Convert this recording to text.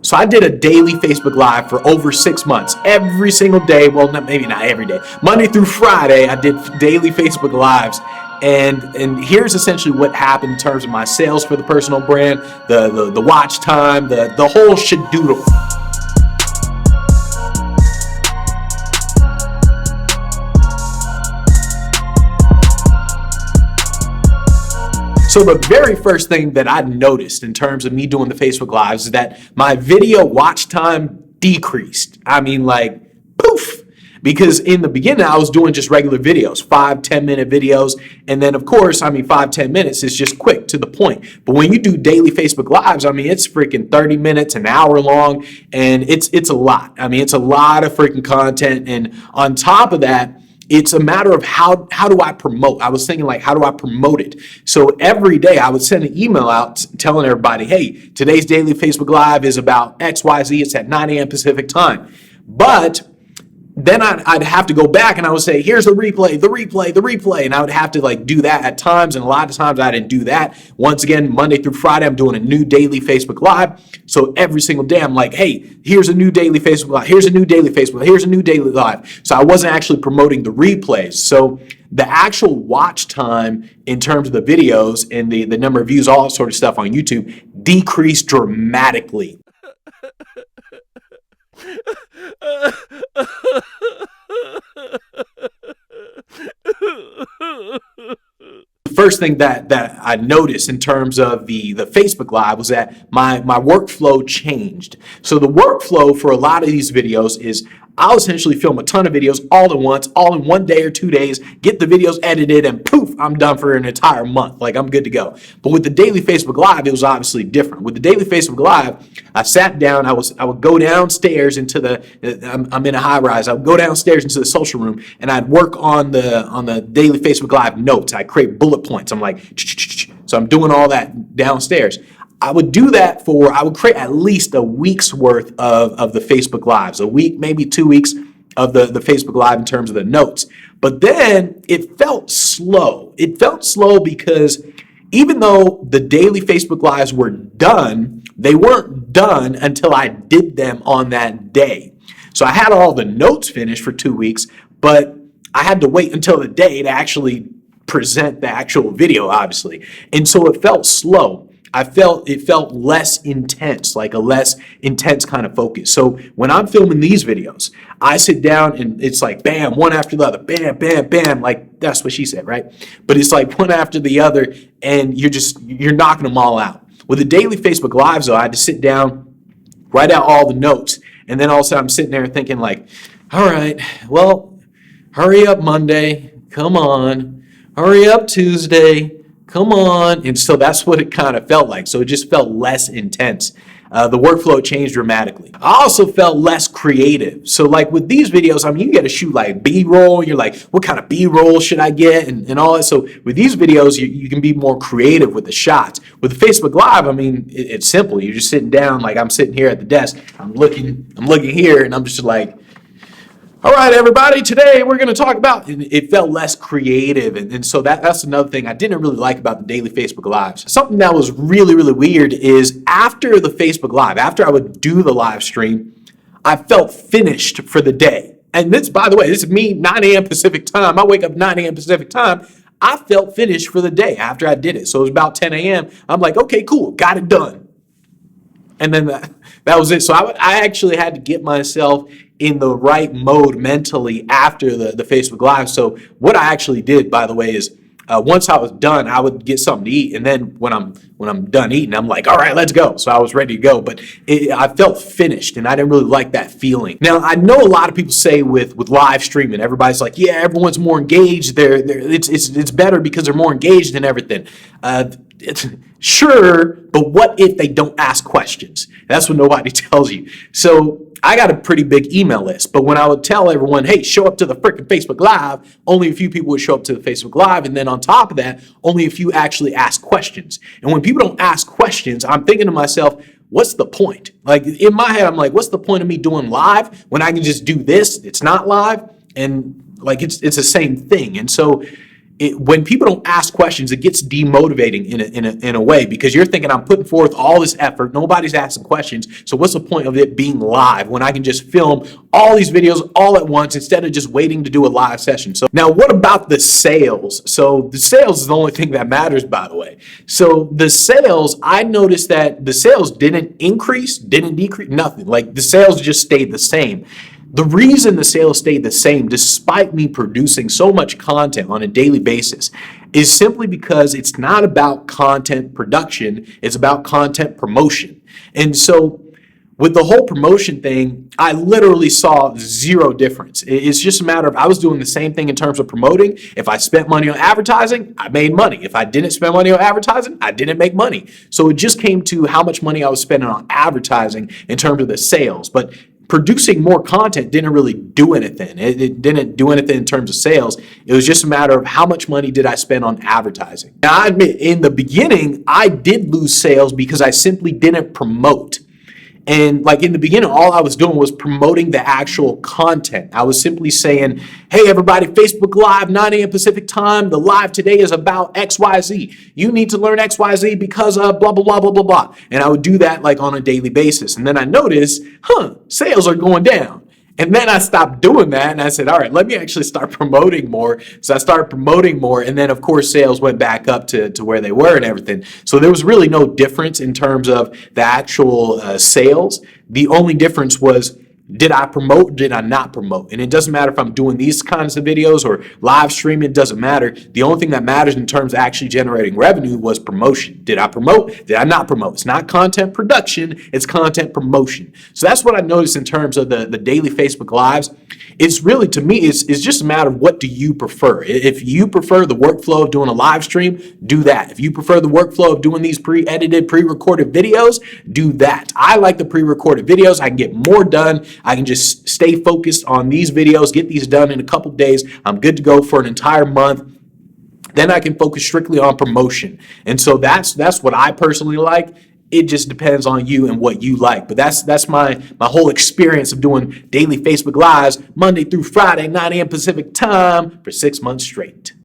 So I did a daily Facebook Live for over 6 months. Every single day, well, maybe not every day. Monday through Friday, I did daily Facebook Lives. And here's essentially what happened in terms of my sales for the personal brand, the watch time, the whole shadoodle. So the very first thing that I noticed in terms of me doing the Facebook Lives is that my video watch time decreased. I mean, like, poof. Because in the beginning, I was doing just regular videos, 5-10 minute videos. And then, of course, I mean, 5-10 minutes is just quick to the point. But when you do daily Facebook Lives, I mean, it's freaking 30 minutes, an hour long, and it's a lot. I mean, it's a lot of freaking content. And on top of that, it's a matter of how do I promote? I was thinking, like, how do I promote it? So every day I would send an email out telling everybody, hey, today's daily Facebook Live is about XYZ. It's at 9 a.m. Pacific time. But then I'd have to go back and I would say, here's the replay. And I would have to like do that at times. And a lot of times I didn't do that. Once again, Monday through Friday, I'm doing a new daily Facebook Live. So every single day I'm like, hey, here's a new daily Facebook Live. Here's a new daily Facebook Live. Here's a new daily live. So I wasn't actually promoting the replays. So the actual watch time in terms of the videos and the number of views, all that sort of stuff on YouTube decreased dramatically. The first thing that I noticed in terms of the Facebook Live was that my workflow changed. So the workflow for a lot of these videos is I'll essentially film a ton of videos all at once, all in 1 day or 2 days, get the videos edited, and poof, I'm done for an entire month. Like, I'm good to go. But with the daily Facebook Live, it was obviously different. With the daily Facebook Live, I sat down, I would go downstairs into I'm in a high rise, I would go downstairs into the social room, and I'd work on the daily Facebook Live notes. I create bullet points. I'm like, so I'm doing all that downstairs. I would do that I would create at least a week's worth of the Facebook Lives, a week, maybe 2 weeks of the Facebook Live in terms of the notes. But then it felt slow. It felt slow because even though the daily Facebook Lives were done, they weren't done until I did them on that day. So I had all the notes finished for 2 weeks, but I had to wait until the day to actually present the actual video, obviously. And so it felt slow. It felt less intense, like a less intense kind of focus. So when I'm filming these videos, I sit down and it's like, bam, one after the other, bam, bam, bam, like that's what she said, right? But it's like one after the other, and you're knocking them all out. With the daily Facebook Lives, though, I had to sit down, write out all the notes, and then all of a sudden I'm sitting there thinking like, all right, well, hurry up Monday, come on, hurry up Tuesday, come on. And so that's what it kind of felt like. So it just felt less intense. The workflow changed dramatically. I also felt less creative. So like with these videos, I mean, you get to shoot like B-roll. You're like, what kind of B-roll should I get? And all that. So with these videos, you can be more creative with the shots. With the Facebook Live, I mean, it's simple. You're just sitting down, like I'm sitting here at the desk. I'm looking here, and I'm just like, all right, everybody, today we're going to talk about, and it felt less creative. And so that's another thing I didn't really like about the daily Facebook Lives. Something that was really, really weird is after the Facebook Live, after I would do the live stream, I felt finished for the day. And this, by the way, this is me, 9 a.m. Pacific time. I wake up 9 a.m. Pacific time. I felt finished for the day after I did it. So it was about 10 a.m. I'm like, okay, cool, got it done. And then that was it. So I actually had to get myself in the right mode mentally after the Facebook Live. So what I actually did, by the way, is once I was done, I would get something to eat. And then when I'm done eating, I'm like, all right, let's go. So I was ready to go. But I felt finished, and I didn't really like that feeling. Now, I know a lot of people say with live streaming, everybody's like, yeah, everyone's more engaged. It's better because they're more engaged and everything. Sure, but what if they don't ask questions? That's what nobody tells you. So I got a pretty big email list, but when I would tell everyone, hey, show up to the freaking Facebook Live, only a few people would show up to the Facebook Live, and then on top of that, only a few actually ask questions. And when people don't ask questions, I'm thinking to myself, what's the point? Like in my head, I'm like, what's the point of me doing live when I can just do this? It's not live, and like it's the same thing. And so when people don't ask questions, it gets demotivating in a way, because you're thinking, I'm putting forth all this effort, nobody's asking questions, so what's the point of it being live when I can just film all these videos all at once instead of just waiting to do a live session? So now, what about the sales? So the sales is the only thing that matters, by the way. So the sales, I noticed that the sales didn't increase, didn't decrease, nothing. Like, the sales just stayed the same. The reason the sales stayed the same, despite me producing so much content on a daily basis, is simply because it's not about content production, it's about content promotion. And so with the whole promotion thing, I literally saw zero difference. It's just a matter of, I was doing the same thing in terms of promoting. If I spent money on advertising, I made money. If I didn't spend money on advertising, I didn't make money. So it just came to how much money I was spending on advertising in terms of the sales. But producing more content didn't really do anything. It didn't do anything in terms of sales. It was just a matter of how much money did I spend on advertising. Now, I admit, in the beginning, I did lose sales because I simply didn't promote. And like, in the beginning, all I was doing was promoting the actual content. I was simply saying, hey, everybody, Facebook Live, 9 a.m. Pacific time. The live today is about XYZ. You need to learn XYZ because of blah, blah, blah, blah, blah, blah. And I would do that like on a daily basis. And then I noticed, sales are going down. And then I stopped doing that, and I said, all right, let me actually start promoting more. So I started promoting more, and then, of course, sales went back up to where they were and everything. So there was really no difference in terms of the actual sales. The only difference was, did I promote? Did I not promote? And it doesn't matter if I'm doing these kinds of videos or live streaming, it doesn't matter. The only thing that matters in terms of actually generating revenue was promotion. Did I promote? Did I not promote? It's not content production, it's content promotion. So that's what I noticed in terms of the daily Facebook Lives. It's really, to me, it's just a matter of, what do you prefer? If you prefer the workflow of doing a live stream, do that. If you prefer the workflow of doing these pre-edited, pre-recorded videos, do that. I like the pre-recorded videos. I can get more done. I can just stay focused on these videos, get these done in a couple days. I'm good to go for an entire month. Then I can focus strictly on promotion. And so that's what I personally like. It just depends on you and what you like. But that's my whole experience of doing daily Facebook Lives Monday through Friday, 9 a.m. Pacific time for 6 months straight.